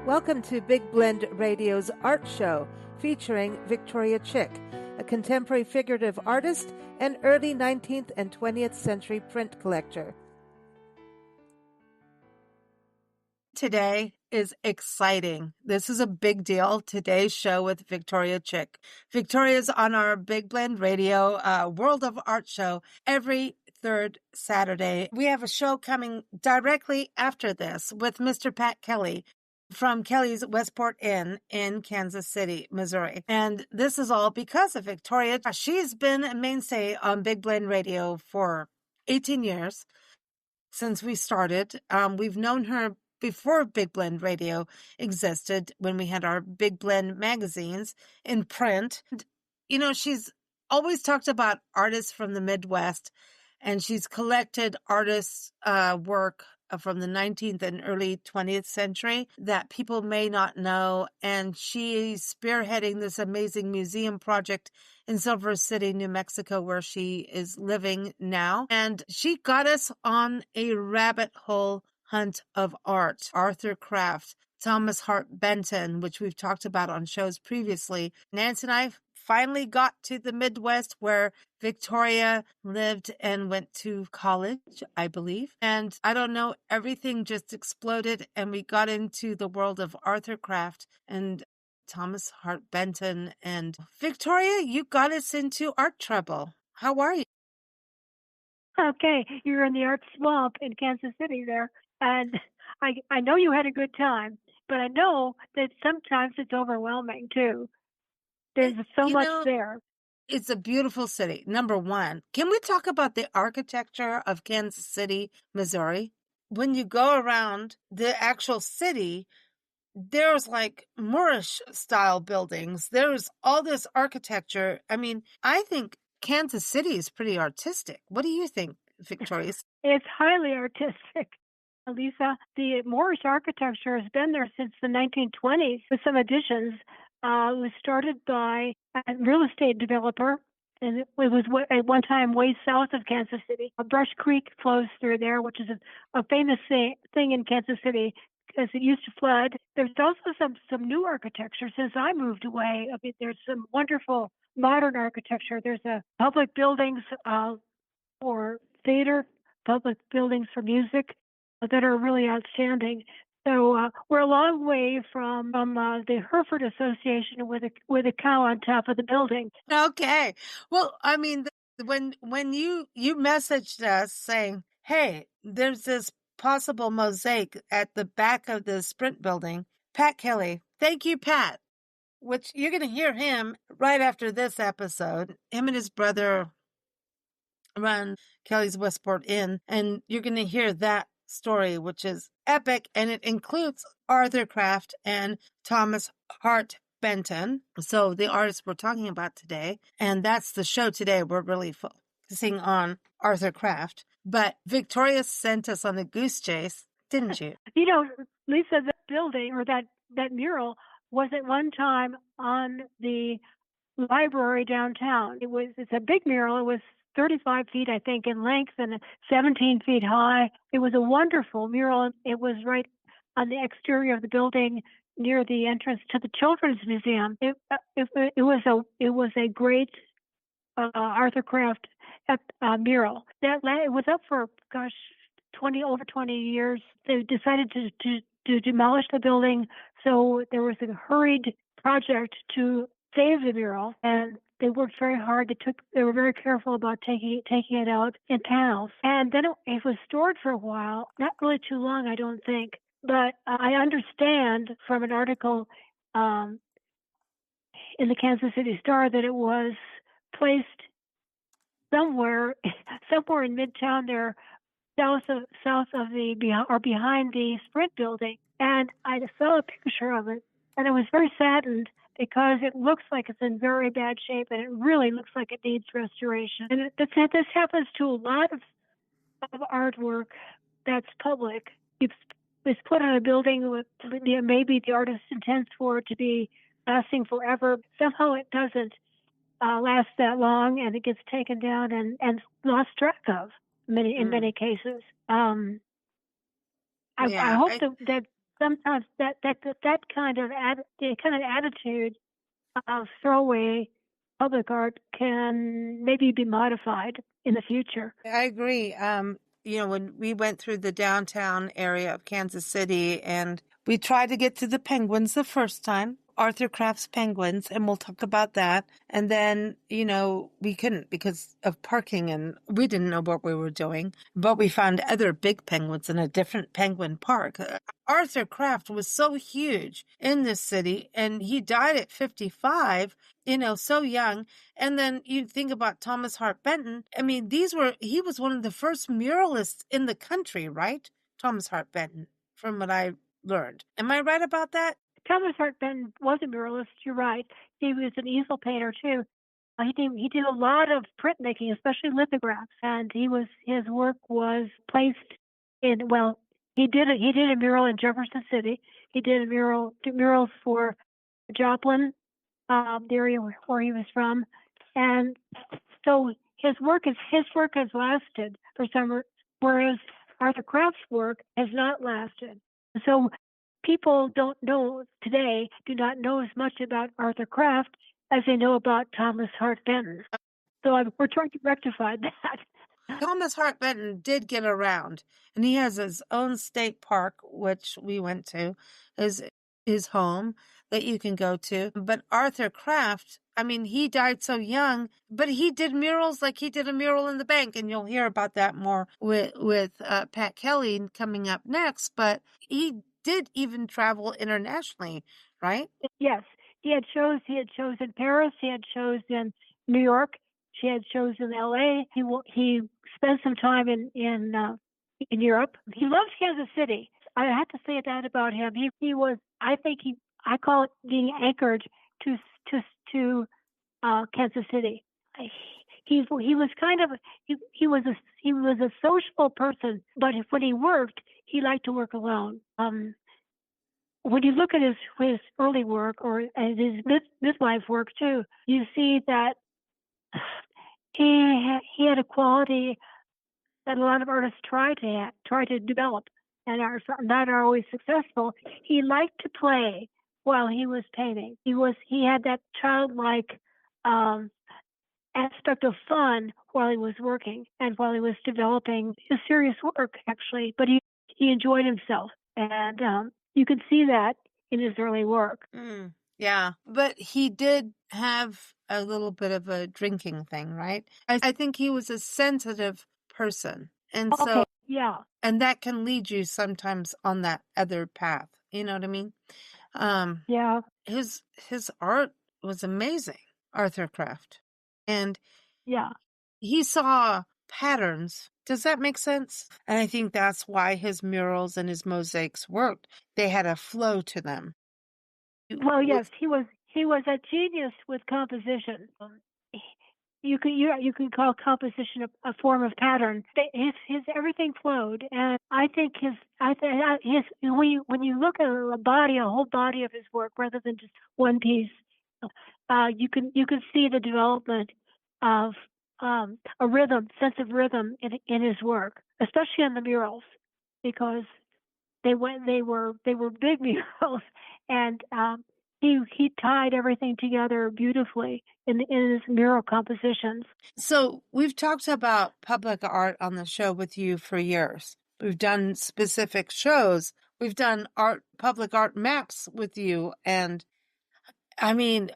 Welcome to Big Blend Radio's Art Show, featuring Victoria Chick, a contemporary figurative artist and early 19th and 20th century print collector. Today is exciting. This is a big deal. Today's show with Victoria Chick. Victoria's on our Big Blend Radio World of Art show every third Saturday. We have a show coming directly after this with Mr. Pat Kelly from Kelly's Westport Inn in Kansas City, Missouri. And this is all because of Victoria. She's been a mainstay on Big Blend Radio for 18 years since we started. We've known her before Big Blend Radio existed, when we had our Big Blend magazines in print. You know, she's always talked about artists from the Midwest, and she's collected artists' work from the 19th and early 20th century that people may not know. And she's spearheading this amazing museum project in Silver City, New Mexico, where she is living now. And she got us on a rabbit hole hunt of art. Arthur Kraft, Thomas Hart Benton, which we've talked about on shows previously. Nancy and I finally got to the Midwest, where Victoria lived and went to college, I believe. And I don't know, everything just exploded, and we got into the world of Arthur Kraft and Thomas Hart Benton. And Victoria, you got us into art trouble. How are you? Okay, you're in the art swamp in Kansas City there. And I know you had a good time, but I know that sometimes it's overwhelming too. There's so much there. It's a beautiful city. Number one, can we talk about the architecture of Kansas City, Missouri? When you go around the actual city, there's like Moorish style buildings. There's all this architecture. I mean, I think Kansas City is pretty artistic. What do you think, Victoria? It's highly artistic, Lisa. The Moorish architecture has been there since the 1920s with some additions. It was started by a real estate developer, and it was at one time way south of Kansas City. Brush Creek flows through there, which is a famous thing in Kansas City because it used to flood. There's also some new architecture since I moved away. I mean, there's some wonderful modern architecture. There's public buildings for theater, public buildings for music that are really outstanding. So we're a long way from the Hereford Association with a cow on top of the building. Okay. Well, I mean, when you messaged us saying, hey, there's this possible mosaic at the back of the Sprint building, Pat Kelly, thank you, Pat, which you're going to hear him right after this episode. Him and his brother run Kelly's Westport Inn, and you're going to hear that story, which is epic, and it includes Arthur Kraft and Thomas Hart Benton, so the artists we're talking about today. And that's the show today. We're really focusing on Arthur Kraft, but Victoria sent us on a goose chase, didn't you? You know, Lisa, that building or that mural was at one time on the library downtown. It's a big mural. It was 35 feet, I think, in length and 17 feet high. It was a wonderful mural. It was right on the exterior of the building near the entrance to the Children's Museum. It was a great Arthur Kraft mural. It was up for, over 20 years. They decided to demolish the building, so there was a hurried project to save the mural, and they worked very hard. They were very careful about taking it out in panels. And then it was stored for a while, not really too long, I don't think. But I understand from an article in the Kansas City Star that it was placed somewhere in Midtown there, south of behind the Sprint building. And I saw a picture of it, and I was very saddened, because it looks like it's in very bad shape, and it really looks like it needs restoration. And this happens to a lot of artwork that's public. It's put on a building with maybe the artist intends for it to be lasting forever. Somehow it doesn't last that long, and it gets taken down and lost track of in many cases. I hope that sometimes that kind of attitude of throwaway public art can maybe be modified in the future. I agree. When we went through the downtown area of Kansas City and we tried to get to the Penguins the first time, Arthur Kraft's Penguins, and we'll talk about that. And then, we couldn't because of parking and we didn't know what we were doing, but we found other big penguins in a different penguin park. Arthur Kraft was so huge in this city and he died at 55, so young. And then you think about Thomas Hart Benton. I mean, he was one of the first muralists in the country, right? Thomas Hart Benton, from what I learned. Am I right about that? Thomas Hart Benton was a muralist. You're right. He was an easel painter too. He did a lot of printmaking, especially lithographs, and his work was placed in. Well, he did a mural in Jefferson City. He did murals for Joplin, the area where he was from, and so his work has lasted for some, whereas Arthur Kraft's work has not lasted. So people do not know as much about Arthur Kraft as they know about Thomas Hart Benton. So we're trying to rectify that. Thomas Hart Benton did get around, and he has his own state park, which we went to, his home that you can go to. But Arthur Kraft, I mean, he died so young, but he did murals like he did a mural in the bank, and you'll hear about that more with Pat Kelly coming up next. But he did even travel internationally, right? Yes, he had shows in Paris, he had shows in New York, he had shows in L.A. He spent some time in Europe. He loves Kansas City. I have to say that about him. He was, I call it being anchored to Kansas City. He was a sociable person, but when he worked, he liked to work alone. When you look at his early work or his midlife work too, you see that he had a quality that a lot of artists try to develop and are not always successful. He liked to play while he was painting. He had that childlike aspect of fun while he was working and while he was developing his serious work, actually. But he enjoyed himself, and you can see that in his early work. Yeah, but he did have a little bit of a drinking thing, right? I think he was a sensitive person, and so yeah, and that can lead you sometimes on that other path. You know what I mean? Yeah. His art was amazing, Arthur Kraft, and Yeah. he saw patterns. Does that make sense? And I think that's why his murals and his mosaics worked. They had a flow to them. Well, yes, he was a genius with composition. You can call composition a form of pattern. His everything flowed, and I think when you look at a whole body of his work rather than just one piece, you can see the development of a sense of rhythm in his work, especially in the murals, because they were big murals, and he tied everything together beautifully in his mural compositions. So we've talked about public art on the show with you for years. We've done specific shows. We've done public art maps with you. And I mean,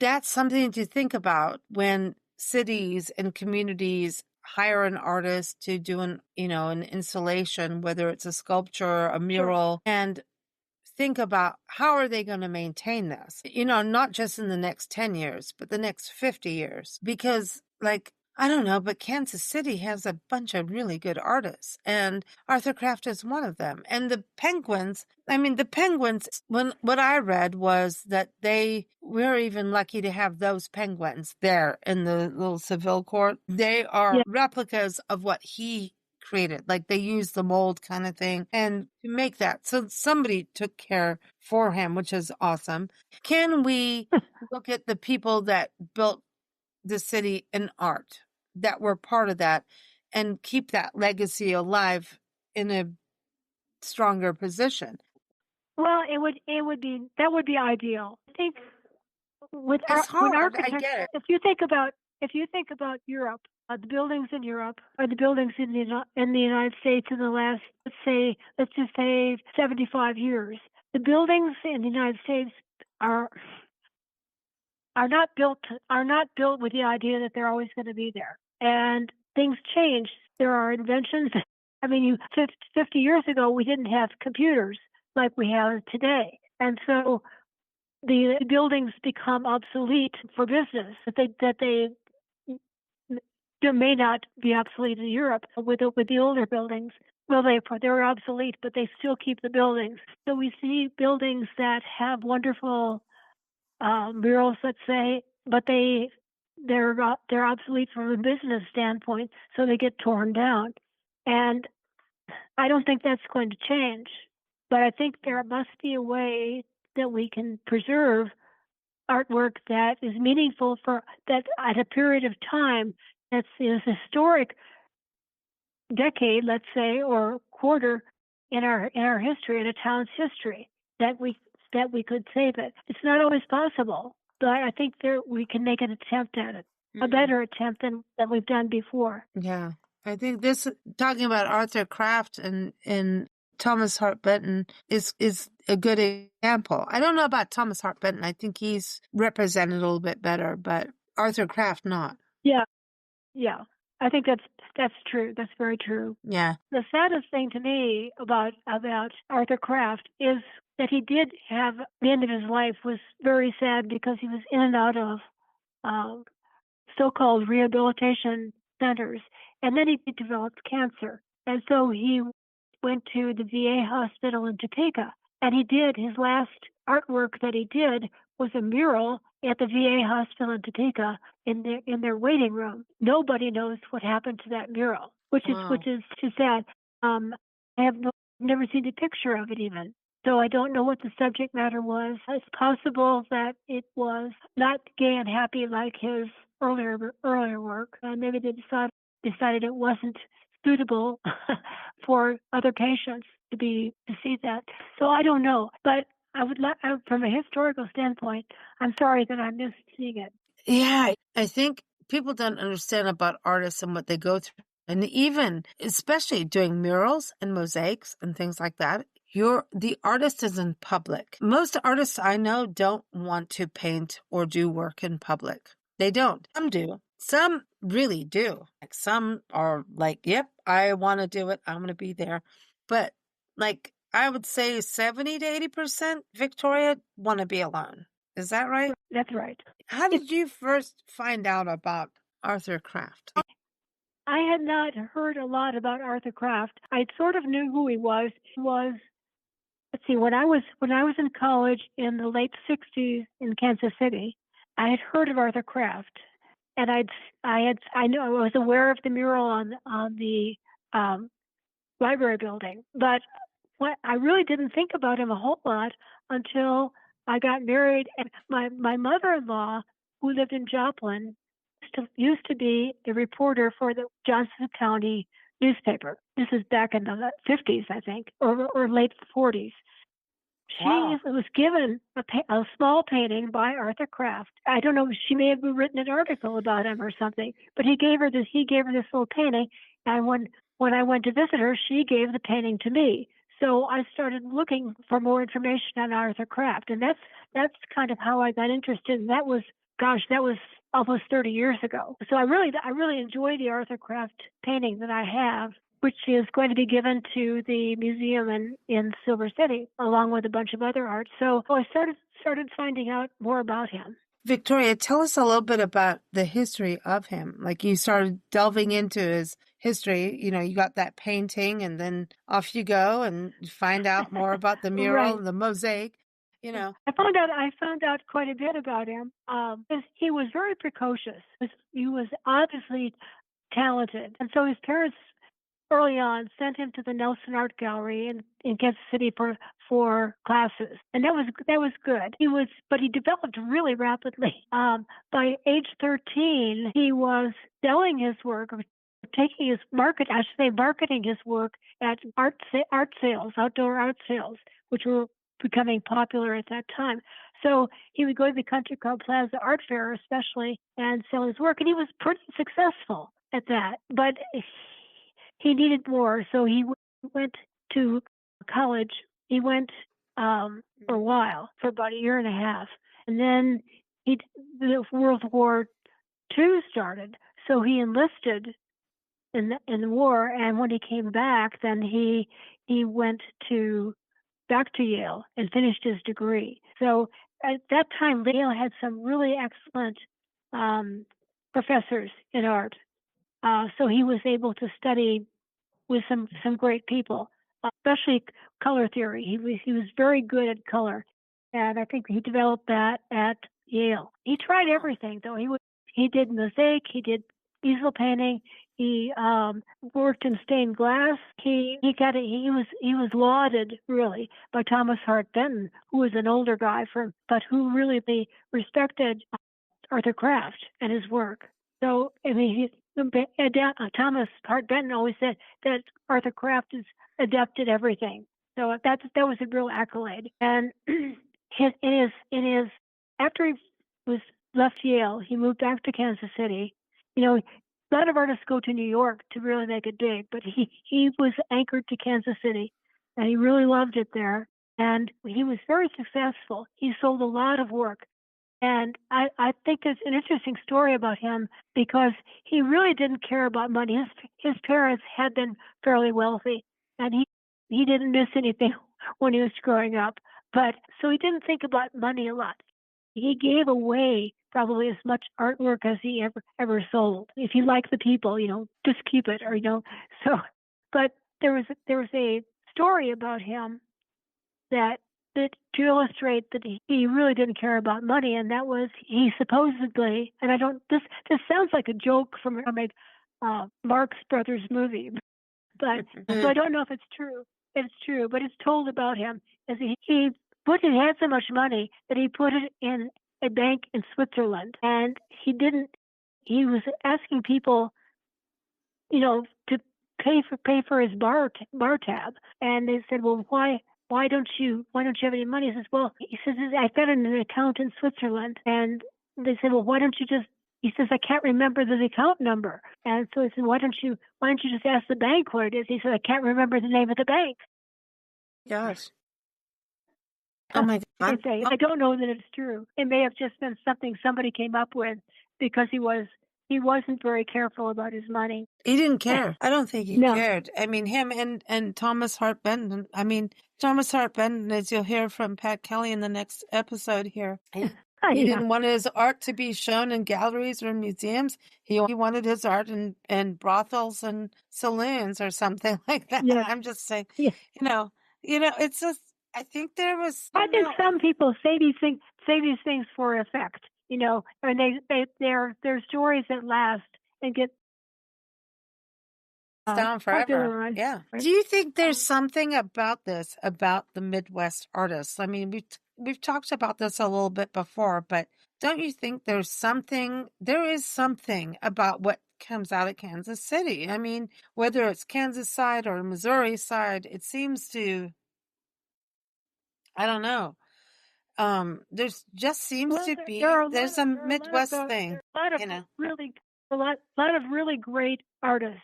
that's something to think about when cities and communities hire an artist to do an installation, whether it's a sculpture, a mural, and think about how are they going to maintain this, not just in the next 10 years, but the next 50 years. Because I don't know, but Kansas City has a bunch of really good artists, and Arthur Kraft is one of them. And the Penguins, what I read was that we're even lucky to have those penguins there in the little Seville court. They are replicas of what he created. Like they use the mold kind of thing and to make that. So somebody took care for him, which is awesome. Can we look at the people that built the city in art that were part of that and keep that legacy alive in a stronger position? Well, that would be ideal. I think with It's when hard. I architects, get it. if you think about Europe, the buildings in Europe or the buildings in the United States in the last let's just say 75 years, the buildings in the United States are are not built with the idea that they're always going to be there, and things change. There are inventions. I mean, 50 years ago, we didn't have computers like we have today, and so the buildings become obsolete for business. They may not be obsolete in Europe with the older buildings. Well, they're obsolete, but they still keep the buildings. So we see buildings that have wonderful murals, let's say, but they're obsolete from a business standpoint, so they get torn down. And I don't think that's going to change. But I think there must be a way that we can preserve artwork that is meaningful for that at a period of time that's historic decade, let's say, or quarter in our history, in a town's history, that we could save it. It's not always possible, but I think we can make an attempt at it, a better attempt than we've done before. Yeah, I think this talking about Arthur Kraft and Thomas Hart Benton is a good example. I don't know about Thomas Hart Benton. I think he's represented a little bit better, but Arthur Kraft not. Yeah. I think that's true. That's very true. Yeah. The saddest thing to me about Arthur Kraft is that he did have the end of his life was very sad because he was in and out of so-called rehabilitation centers, and then he developed cancer, and so he went to the VA hospital in Topeka, and his last artwork that he did was a mural at the VA hospital in Topeka in their waiting room. Nobody knows what happened to that mural, which is too sad. I have never seen a picture of it even. So I don't know what the subject matter was. It's possible that it was not gay and happy like his earlier work. Maybe they decided it wasn't suitable for other patients to see that. So I don't know, but I would from a historical standpoint, I'm sorry that I missed seeing it. Yeah, I think people don't understand about artists and what they go through. And even, especially doing murals and mosaics and things like that, the artist is in public. Most artists I know don't want to paint or do work in public. They don't. Some do. Some really do. Like some are like, yep, I want to do it. I'm going to be there. But like, I would say 70 to 80%, Victoria, want to be alone. Is that right? That's right. How did you first find out about Arthur Kraft? I had not heard a lot about Arthur Kraft. I sort of knew who he was. Let's see, when I was in college in the late 60s in Kansas City, I had heard of Arthur Kraft, and I was aware of the mural on the library building, but I really didn't think about him a whole lot until I got married. And my mother-in-law, who lived in Joplin, used to be a reporter for the Johnson County newspaper. This is back in the 50s, I think, or late 40s. She was given a small painting by Arthur Kraft. I don't know, she may have written an article about him or something, but he gave her this little painting, and when I went to visit her, she gave the painting to me. So I started looking for more information on Arthur Kraft, and that's kind of how I got interested. And that was almost 30 years ago. So I really enjoy the Arthur Kraft painting that I have, which is going to be given to the museum in Silver City, along with a bunch of other art. So I started finding out more about him. Victoria, tell us a little bit about the history of him. Like you started delving into his history, you got that painting and then off you go and find out more about the mural right. and the mosaic, I found out quite a bit about him. He was very precocious. He was obviously talented. And so his parents early on sent him to the Nelson Art Gallery in Kansas City for classes, and that was good. But he developed really rapidly. By age 13, he was selling his work, marketing his work at outdoor art sales, which were becoming popular at that time. So he would go to the Country Club Plaza Art Fair, especially, and sell his work, and he was pretty successful at that. But he needed more, so he went to college. He went for a while, for about a year and a half, and then the World War II started, so he enlisted in the war, and when he came back, then he went back to Yale and finished his degree. So at that time, Yale had some really excellent professors in art. So he was able to study with some great people, especially color theory. He was very good at color, and I think he developed that at Yale. He tried everything though. He did mosaic, he did easel painting, he worked in stained glass. He was lauded really by Thomas Hart Benton, who was an older guy but who really respected Arthur Kraft and his work. So I mean, Thomas Hart Benton always said that Arthur Kraft is adept at everything. So that was a real accolade. And after he was left Yale, he moved back to Kansas City. You know, a lot of artists go to New York to really make it big, but he was anchored to Kansas City, and he really loved it there. And he was very successful. He sold a lot of work. And I think it's an interesting story about him because he really didn't care about money. His parents had been fairly wealthy, and he didn't miss anything when he was growing up. But so he didn't think about money a lot. He gave away probably as much artwork as he ever sold. If you like the people, just keep it, or So, but there was a story about him that to illustrate that he really didn't care about money, and that was he supposedly, and this sounds like a joke from a Marx Brothers movie, but so I don't know if it's true. It's true, but it's told about him as he had so much money that he put it in a bank in Switzerland, and he was asking people, to pay for his bar tab, and they said, well, why don't you have any money? He says, well, I've got an account in Switzerland. And they said, well, why don't you just, he says, I can't remember the account number. And so he said, why don't you just ask the bank where it is? He said, I can't remember the name of the bank. Gosh. Oh my God. I don't know that it's true. It may have just been something somebody came up with because he wasn't very careful about his money. He didn't care. I don't think he cared. I mean, him and Thomas Hart Benton. I mean, Thomas Hart Benton, as you'll hear from Pat Kelly in the next episode here, he didn't want his art to be shown in galleries or museums. He wanted his art in brothels and saloons or something like that. Yeah. I'm just saying, it's just, I think there was. I think some people say these things for effect. And they're stories that last and get down forever. Yeah. Do you think there's something about the Midwest artists? I mean, we've talked about this a little bit before, but don't you think there is something about what comes out of Kansas City? I mean, whether it's Kansas side or Missouri side, it seems to, I don't know. There's just seems to be there's a Midwest thing. A lot of really great artists.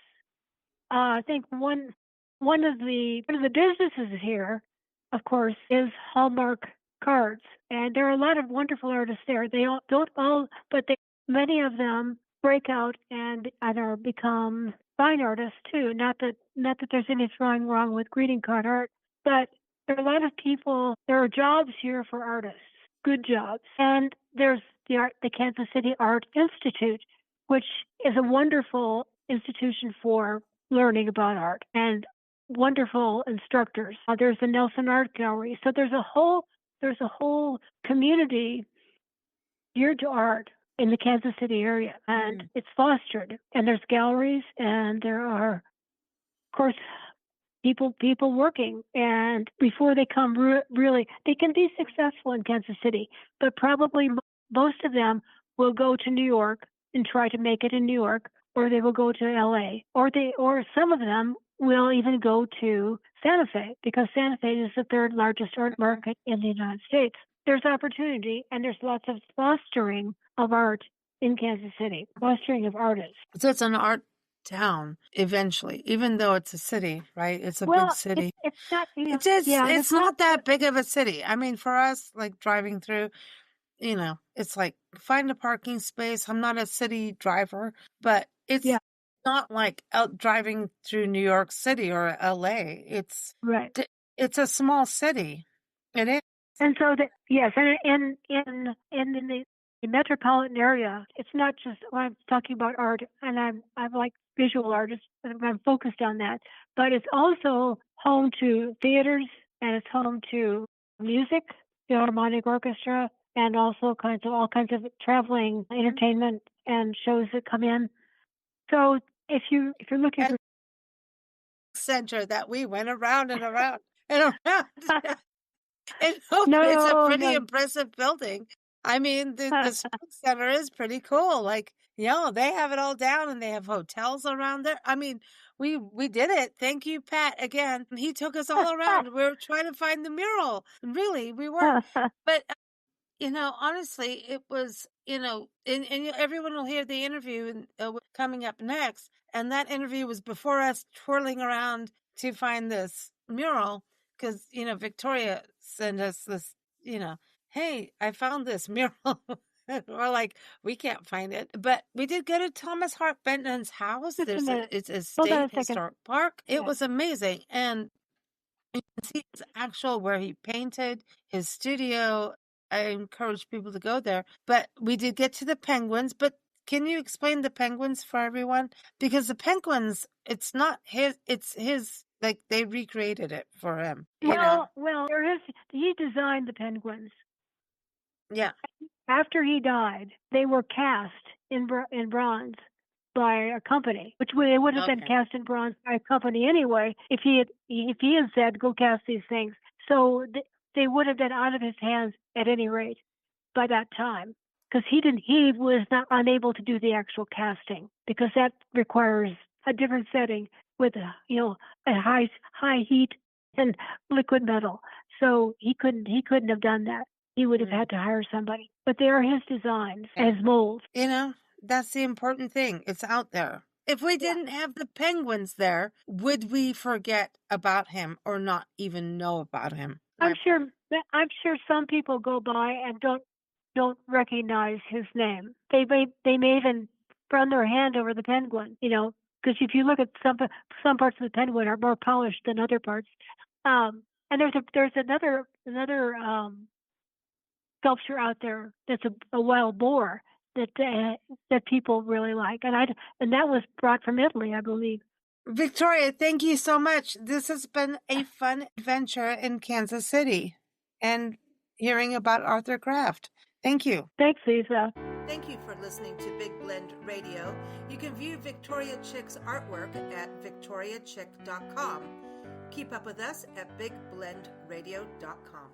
I think one of the businesses here, of course, is Hallmark Cards, and there are a lot of wonderful artists there. They don't all, but many of them break out and either become fine artists too. Not that there's anything wrong with greeting card art, but there are a lot of people. There are jobs here for artists, good jobs, and there's the Kansas City Art Institute, which is a wonderful institution for learning about art and wonderful instructors. There's the Nelson Art Gallery, so there's a whole community geared to art in the Kansas City area, and it's fostered. And there's galleries, and there are, of course, people working, and before they come really, they can be successful in Kansas City, but probably most of them will go to New York and try to make it in New York, or they will go to LA, or some of them will even go to Santa Fe, because Santa Fe is the third largest art market in the United States. There's opportunity, and there's lots of fostering of art in Kansas City, fostering of artists. So it's an art town eventually, even though it's a city, right? It's a big city. It's not, It is. yeah, It's not that big of a city. I mean, for us, like driving through, it's like find a parking space. I'm not a city driver, but it's not like out driving through New York City or LA. It's right. It's a small city. It is. And so and in the metropolitan area, it's not just when I'm talking about art, and I'm like visual artists, and I'm focused on that, but it's also home to theaters, and it's home to music, Philharmonic Orchestra, and also all kinds of traveling entertainment and shows that come in. So if you're looking for center that we went around and around and around. It's a pretty impressive building. I mean, the Sports Center is pretty cool. Like, they have it all down, and they have hotels around there. I mean, we did it. Thank you, Pat. Again, he took us all around. We were trying to find the mural. Really, we were. But honestly, it was, and everyone will hear the interview coming up next. And that interview was before us twirling around to find this mural, because, Victoria sent us this, hey, I found this mural. We're like, we can't find it. But we did go to Thomas Hart Benton's house. It's a state historic park. It was amazing. And you can see his actual where he painted, his studio. I encourage people to go there. But we did get to the penguins. But can you explain the penguins for everyone? Because the penguins, it's not his, it's his, like they recreated it for him. Well, he designed the penguins. Yeah. After he died, they were cast in bronze by a company, which they would have been cast in bronze by a company anyway if he had said, go cast these things. So they would have been out of his hands at any rate by that time, because he was not unable to do the actual casting, because that requires a different setting with a high heat and liquid metal. So he couldn't have done that. He would have had to hire somebody. But they are his designs, his molds. That's the important thing. It's out there. If we didn't have the penguins there, would we forget about him or not even know about him? I'm sure some people go by and don't recognize his name. They may even run their hand over the penguin, because if you look at some parts of the penguin are more polished than other parts. And there's another sculpture out there that's a wild boar that people really like, and that was brought from Italy, I believe. Victoria, thank you so much. This has been a fun adventure in Kansas City and hearing about Arthur Kraft. Thank you. Thanks, Lisa. Thank you for listening to Big Blend Radio. You can view Victoria Chick's artwork at victoriachick.com. Keep up with us at bigblendradio.com.